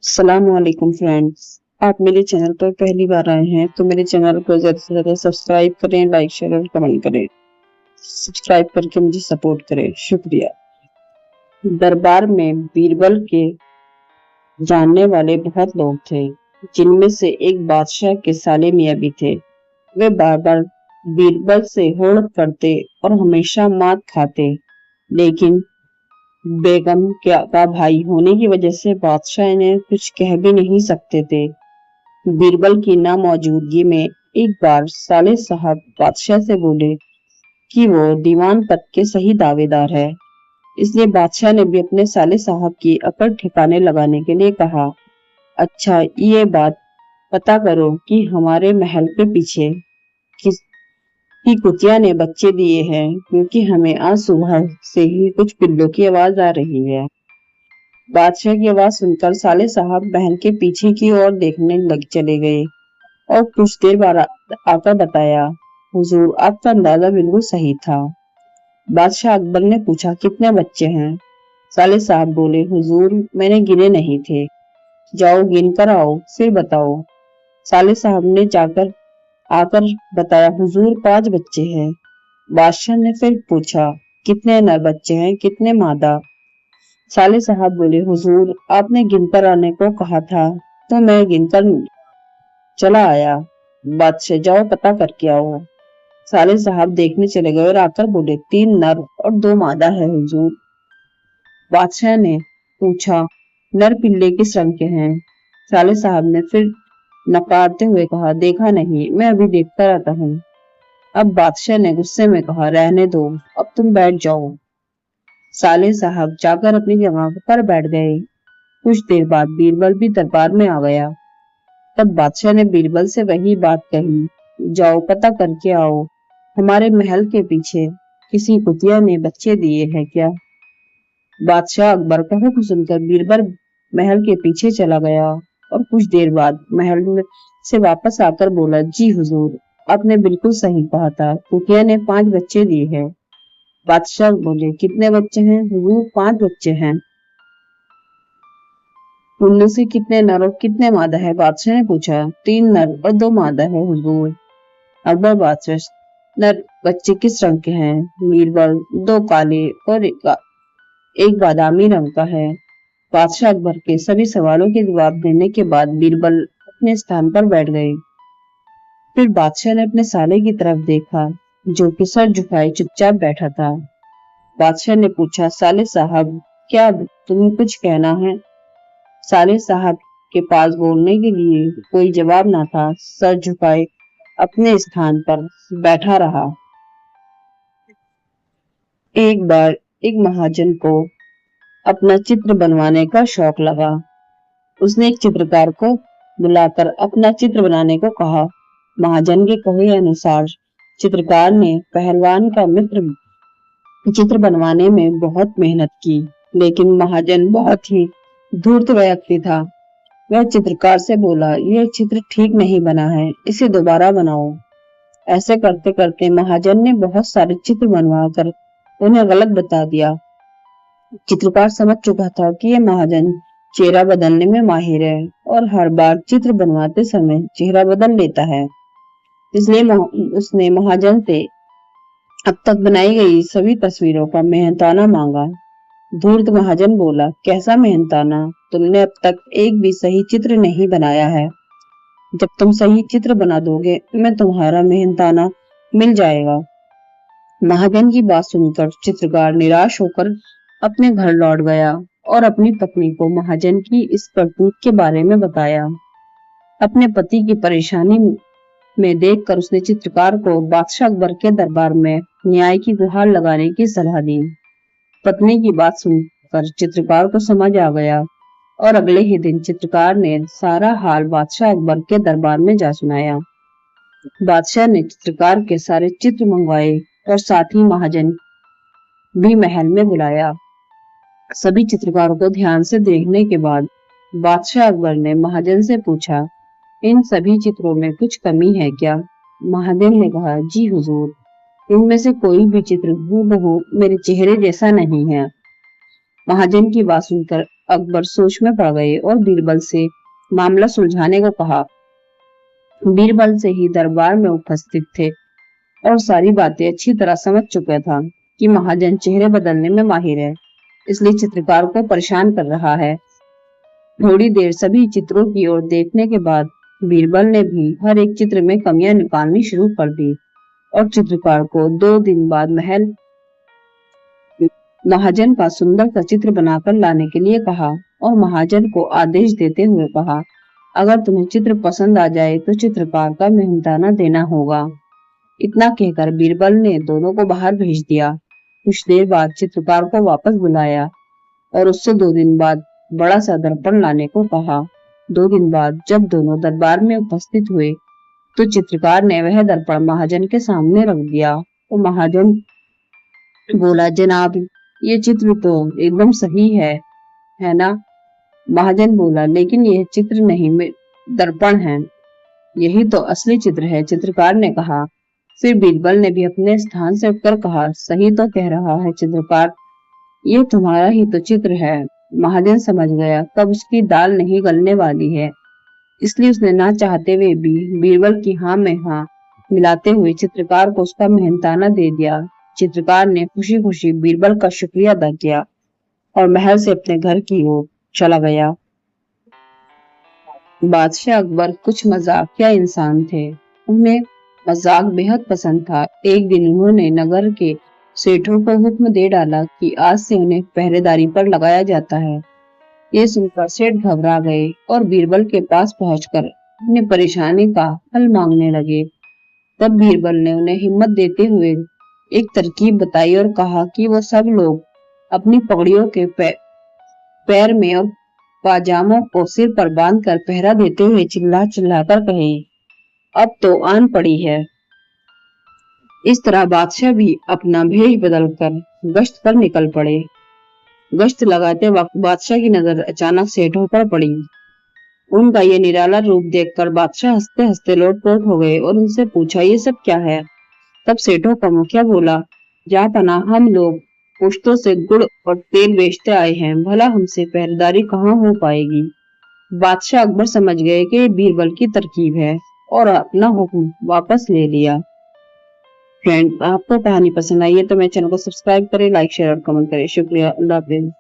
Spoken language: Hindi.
अस्सलामुअलैकुम फ्रेंड्स। आप मेरे चैनल पर पहली बार आए हैं तो मेरे चैनल को ज़्यादा से ज़्यादा सब्सक्राइब करें, लाइक शेयर और कमेंट करें। सब्सक्राइब करके मुझे सपोर्ट करें, शुक्रिया। दरबार में बीरबल के जानने वाले बहुत लोग थे, जिनमें से एक बादशाह के साले मियाँ भी थे। वे बार बार बीरबल से होड़ करते और हमेशा मात खाते, लेकिन बेगम का भाई होने की वजह से बादशाह इन्हें कुछ कह भी नहीं सकते थे। बीरबल की नामौजूदगी में एक बार साले साहब बादशाह से बोले कि वो दीवान पद के सही दावेदार है। इसलिए बादशाह ने भी अपने साले साहब की अकड़ ठिकाने लगाने के लिए कहा, अच्छा ये बात पता करो कि हमारे महल के पीछे किसकी कुतिया ने बच्चे दिए हैं, क्योंकि हमें आज सुबह से ही कुछ पिल्लों की आवाज आ रही है। बादशाह की आवाज सुनकर साले साहब महल के पीछे की ओर देखने लग चले गए और कुछ देर बाद आकर बताया, हुजूर आपका अंदाजा बिल्कुल सही था। बादशाह अकबर ने पूछा, कितने बच्चे हैं? साले साहब बोले, हुजूर मैंने गिने नहीं थे। जाओ गिन कर आओ फिर बताओ। साले साहब ने जाकर आकर बताया, हुजूर 5 बच्चे हैं। बादशाह ने फिर पूछा, कितने नर बच्चे हैं, कितने मादा? साले साहब बोले, हुजूर आपने गिनकर आने को कहा था तो मैं गिनकर चला आया। बादशाह, जाओ पता करके आओ। साले साहब देखने चले गए और आकर बोले, 3 नर और 2 मादा है हुजूर। बादशाह ने पूछा, नर पिल्ले किस रंग के हैं? साले साहब ने फिर नकारते हुए कहा, देखा नहीं, मैं अभी देख कर आता हूँ। अब बादशाह ने गुस्से में कहा, रहने दो, अब तुम बैठ जाओ। साले साहब जाकर अपनी जगह पर बैठ गए। कुछ देर बाद बीरबल भी दरबार में आ गया। तब बादशाह ने बीरबल से वही बात कही, जाओ पता करके आओ, हमारे महल के पीछे किसी कुतिया ने बच्चे दिए हैं क्या? बादशाह अकबर का हुक्म सुनकर बीरबल महल के पीछे चला गया और कुछ देर बाद महल से वापस आकर बोला, जी हुजूर आपने बिल्कुल सही कहा था, कुतिया ने 5 बच्चे दिए हैं। बादशाह बोले, कितने बच्चे हैं? हुजूर 5 बच्चे हैं। उनमें से कितने नर और कितने मादा है? बादशाह ने पूछा। 3 नर और 2 मादा है हुजूर। अकबर बादशाह, नर बच्चे किस रंग के हैं? बीरबल, 2 काले और एक बादामी रंग का है। बादशाह अकबर के सभी सवालों के जवाब देने के बाद बीरबल अपने स्थान पर बैठ गए। फिर बादशाह ने अपने साले की तरफ देखा, जो कि सर झुकाए चुपचाप बैठा था। बादशाह ने पूछा, साले साहब क्या तुम्हें कुछ कहना है? साले साहब के पास बोलने के लिए कोई जवाब ना था, सर झुकाए अपने स्थान पर बैठा रहा। एक बार एक महाजन को अपना चित्र बनवाने का शौक लगा। उसने एक चित्रकार को बुलाकर अपना चित्र बनाने को कहा। महाजन के कहे अनुसार चित्रकार ने पहलवान का मित्र चित्र बनवाने में बहुत मेहनत की, लेकिन महाजन बहुत ही धूर्त व्यक्ति था। वह चित्रकार से बोला, यह चित्र ठीक नहीं बना है, इसे दोबारा बनाओ। ऐसे करते करते महाजन ने बहुत सारे चित्र बनवाकर उन्हें गलत बता दिया। चित्रकार समझ चुका था कि यह महाजन चेहरा बदलने में माहिर है और हर बार चित्र बनवाते समय चेहरा बदल लेता है। इसलिए उसने महाजन से अब तक बनाई गई सभी तस्वीरों का मेहनताना मांगा। धूर्त महाजन बोला, कैसा मेहनताना? तुमने अब तक एक भी सही चित्र नहीं बनाया है। जब तुम सही चित्र बना दोगे मैं तुम्हारा मेहनताना मिल जाएगा। महाजन की बात सुनकर चित्रकार निराश होकर अपने घर लौट गया और अपनी पत्नी को महाजन की इस करतूत के बारे में बताया। अपने पति की परेशानी में देखकर उसने चित्रकार को बादशाह अकबर के दरबार में न्याय की गुहार लगाने की सलाह दी। पत्नी की बात सुनकर चित्रकार को समझ आ गया और अगले ही दिन चित्रकार ने सारा हाल बादशाह अकबर के दरबार में जा सुनाया। बादशाह ने चित्रकार के सारे चित्र मंगवाए और साथ ही महाजन भी महल में बुलाया। सभी चित्रकारों को ध्यान से देखने के बाद बादशाह अकबर ने महाजन से पूछा, इन सभी चित्रों में कुछ कमी है क्या? महाजन ने कहा, जी हुजूर, इनमें से कोई भी चित्र हूबहू मेरे चेहरे जैसा नहीं है। महाजन की बात सुनकर अकबर सोच में पड़ गए और बीरबल से मामला सुलझाने को कहा। बीरबल से ही दरबार में उपस्थित थे और सारी बातें अच्छी तरह समझ चुका था कि महाजन चेहरे बदलने में माहिर है, इसलिए चित्रकार को परेशान कर रहा है। थोड़ी देर सभी चित्रों की ओर देखने के बाद बीरबल ने भी हर एक चित्र में कमियां निकालनी शुरू कर दी और चित्रकार को 2 दिन बाद महाजन का सुंदर सा चित्र बनाकर लाने के लिए कहा और महाजन को आदेश देते हुए कहा, अगर तुम्हें चित्र पसंद आ जाए तो चित्रकार का मेहनताना देना होगा। इतना कहकर बीरबल ने दोनों को बाहर भेज दिया। कुछ देर बाद चित्रकार को वापस बुलाया और उससे 2 दिन बाद बड़ा सा दर्पण लाने को कहा। 2 दिन बाद जब दोनों दरबार में उपस्थित हुए तो चित्रकार ने वह दर्पण महाजन के सामने रख दिया तो महाजन बोला, जनाब ये चित्र तो एकदम सही है ना? महाजन बोला, लेकिन यह चित्र नहीं, दर्पण है, यही तो असली चित्र है। चित्रकार ने कहा। फिर बीरबल ने भी अपने स्थान से उठकर कहा, सही तो कह रहा है चित्रकार, ये तुम्हारा ही तो चित्र है। महाजन समझ गया कब उसकी दाल नहीं गलने वाली है, इसलिए उसने ना चाहते हुए भी बीरबल की हाँ में हाँ मिलाते हुए चित्रकार को उसका मेहनताना दे दिया। चित्रकार ने खुशी खुशी बीरबल का शुक्रिया अदा किया और महल से अपने घर की ओर चला गया। बादशाह अकबर कुछ मजाकिया इंसान थे, उन्हें मजाक बेहद पसंद था। एक दिन उन्होंने नगर के सेठों को हुक्म दे डाला कि आज से उन्हें पहरेदारी पर लगाया जाता है। ये सुनकर सेठ घबरा गए और बीरबल के पास पहुंचकर अपनी परेशानी का हल मांगने लगे। तब बीरबल ने उन्हें हिम्मत देते हुए एक तरकीब बताई और कहा कि वो सब लोग अपनी पगड़ियों के पैर में और पाजामों को सिर पर बांधकर पहरा देते हुए चिल्ला चिल्लाकर कहें, अब तो आन पड़ी है। इस तरह बादशाह भी अपना भेष बदलकर गश्त पर निकल पड़े। गश्त लगाते वक्त बादशाह की नजर अचानक सेठों पर पड़ी। उनका ये निराला रूप देखकर बादशाह हंसते हंसते लोटपोट हो गए और उनसे पूछा, ये सब क्या है? तब सेठों का मुखिया बोला, जापना, हम लोग पुश्तों से गुड़ और तेल बेचते आए हैं, भला हमसे पहरेदारी कहाँ हो पाएगी। बादशाह अकबर समझ गए कि बीरबल की तरकीब है और अपना हुक्म वापस ले लिया। फ्रेंड, आपको कहानी पसंद आई है तो मेरे चैनल को सब्सक्राइब करें, लाइक शेयर और कमेंट करें। शुक्रिया। अल्लाह हाफिज।